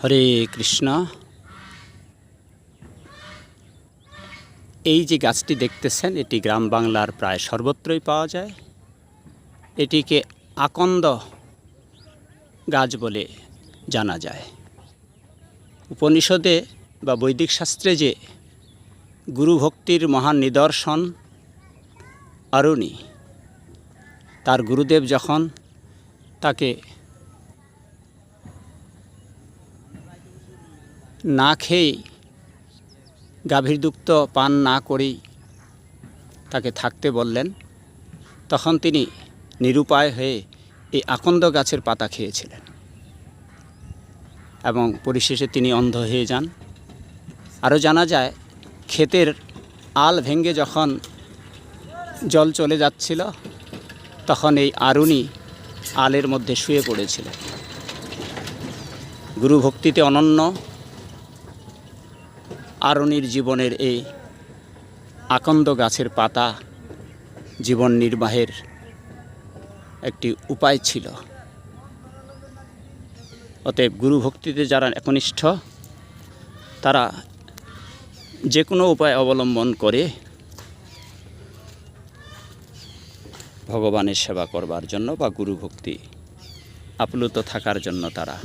হরে কৃষ্ণ। এই যে গাছটি দেখতেছেন, এটি গ্রাম বাংলার প্রায় সর্বত্রই পাওয়া যায়। এটিকে আকন্দ গাছ বলে জানা যায়। উপনিষদে বা বৈদিক শাস্ত্রে যে গুরুভক্তির মহান নিদর্শন আরুণী, তার গুরুদেব যখন তাকে না খেয়ে গাভীর দুগ্ধ পান না করেই তাকে থাকতে বললেন, তখন তিনি নিরুপায় হয়ে এই আকন্দ গাছের পাতা খেয়েছিলেন এবং পরিশেষে তিনি অন্ধ হয়ে যান। আরও জানা যায়, ক্ষেতের আল ভেঙে যখন জল চলে যাচ্ছিল, তখন এই আরুণী আলের মধ্যে শুয়ে পড়েছিলেন। গুরুভক্তিতে অনন্য আরুণীর জীবনের এই আকন্দ গাছের পাতা জীবন নির্বাহের একটি উপায় ছিল। অতএব গুরুভক্তিতে যারা একনিষ্ঠ, তারা যে কোনো উপায় অবলম্বন করে ভগবানের সেবা করবার জন্য বা গুরুভক্তি আপ্লুত থাকার জন্য তারা